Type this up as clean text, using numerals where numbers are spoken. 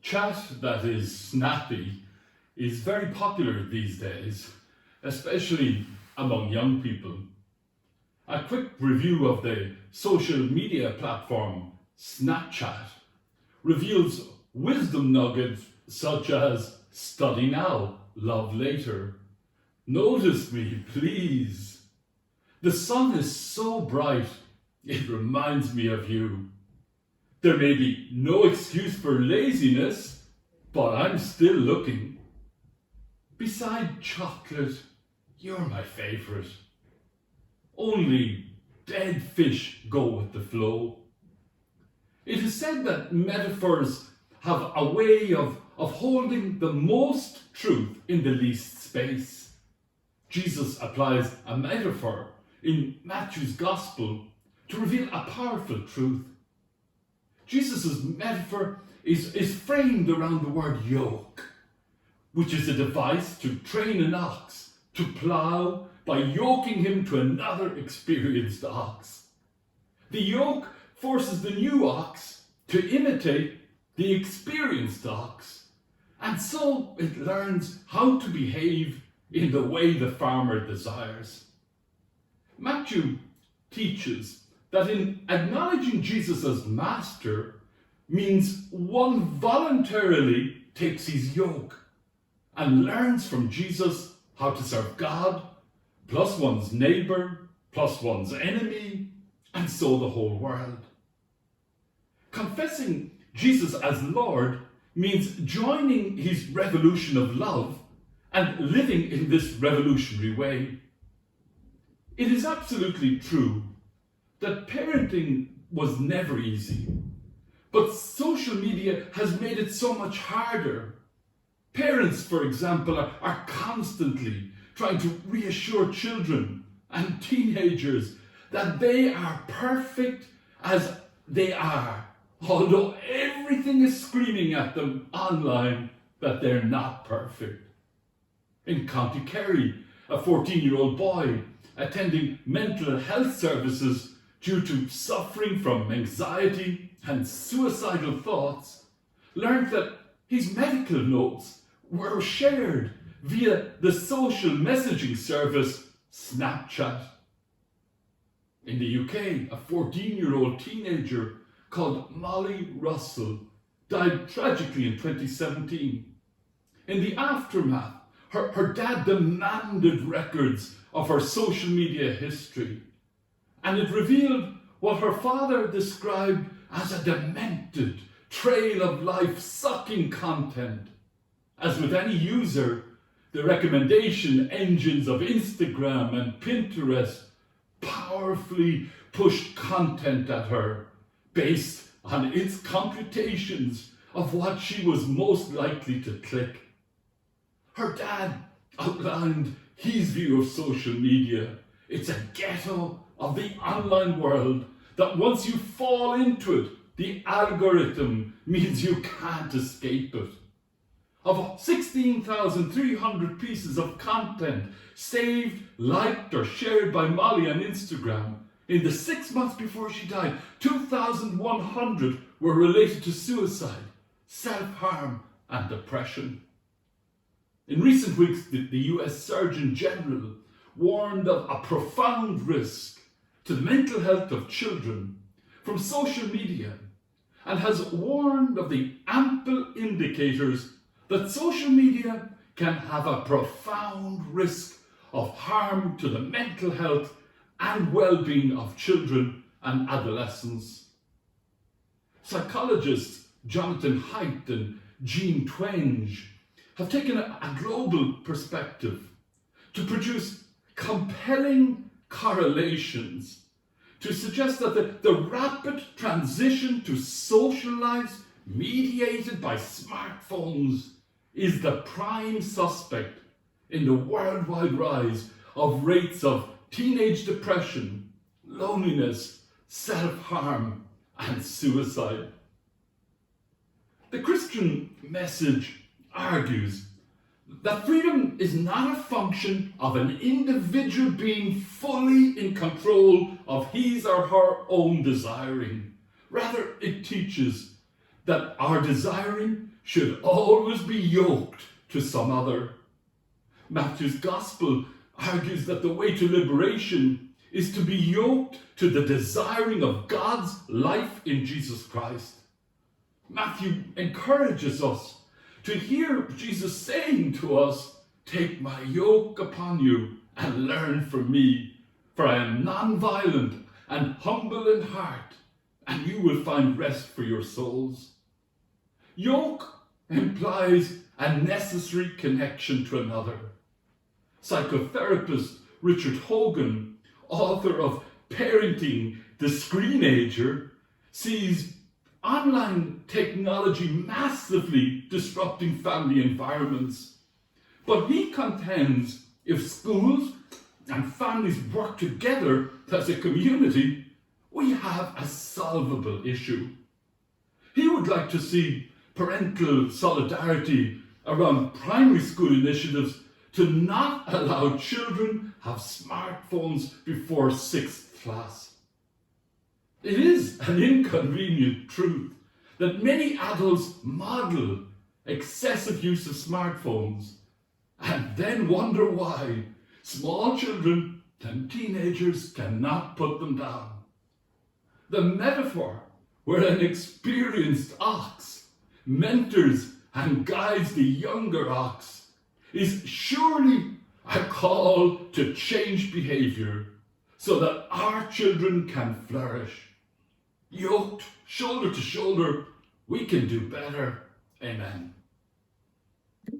Chat that is snappy is very popular these days, especially among young people. A quick review of the social media platform Snapchat reveals wisdom nuggets such as study now, love later. Notice me, please. The sun is so bright, it reminds me of you. There may be no excuse for laziness, but I'm still looking. Beside chocolate, you're my favourite. Only dead fish go with the flow. It is said that metaphors have a way of holding the most truth in the least space. Jesus applies a metaphor in Matthew's Gospel to reveal a powerful truth. Jesus' metaphor is framed around the word yoke, which is a device to train an ox to plough by yoking him to another experienced ox. The yoke forces the new ox to imitate the experienced ox, and so it learns how to behave in the way the farmer desires. Matthew teaches that in acknowledging Jesus as master means one voluntarily takes his yoke and learns from Jesus how to serve God, plus one's neighbour, plus one's enemy, and so the whole world. Confessing Jesus as Lord means joining his revolution of love and living in this revolutionary way. It is absolutely true that parenting was never easy, but social media has made it so much harder. Parents, for example, are constantly trying to reassure children and teenagers that they are perfect as they are, although everything is screaming at them online that they're not perfect. In County Kerry, a 14-year-old boy attending mental health services due to suffering from anxiety and suicidal thoughts learned that his medical notes were shared via the social messaging service Snapchat. In the UK, a 14-year-old teenager called Molly Russell died tragically in 2017. In the aftermath, her dad demanded records of her social media history, and it revealed what her father described as a demented trail of life-sucking content. As with any user, the recommendation engines of Instagram and Pinterest powerfully pushed content at her based on its computations of what she was most likely to click. Her dad outlined his view of social media. It's a ghetto of the online world that once you fall into it, the algorithm means you can't escape it. Of 16,300 pieces of content saved, liked or shared by Molly on Instagram, in the 6 months before she died, 2,100 were related to suicide, self-harm and depression. In recent weeks, the US Surgeon General warned of a profound risk to the mental health of children from social media and has warned of the ample indicators that social media can have a profound risk of harm to the mental health and well-being of children and adolescents. Psychologists Jonathan Haidt and Jean Twenge have taken a global perspective to produce compelling correlations to suggest that the rapid transition to social lives mediated by smartphones is the prime suspect in the worldwide rise of rates of teenage depression, loneliness, self-harm, and suicide. The Christian message argues that freedom is not a function of an individual being fully in control of his or her own desiring. Rather, it teaches that our desiring should always be yoked to some other. Matthew's Gospel argues that the way to liberation is to be yoked to the desiring of God's life in Jesus Christ. Matthew encourages us to hear Jesus saying to us, "Take my yoke upon you and learn from me, for I am non-violent and humble in heart, and you will find rest for your souls." Yoke implies a necessary connection to another. Psychotherapist Richard Hogan, author of Parenting the Screenager, sees online technology massively disrupting family environments. But he contends if schools and families work together as a community, we have a solvable issue. He would like to see parental solidarity around primary school initiatives to not allow children have smartphones before 6th class. It is an inconvenient truth that many adults model excessive use of smartphones and then wonder why small children and teenagers cannot put them down. The metaphor where an experienced ox mentors and guides the younger ox is surely a call to change behavior so that our children can flourish. Yoked shoulder to shoulder, we can do better. Amen.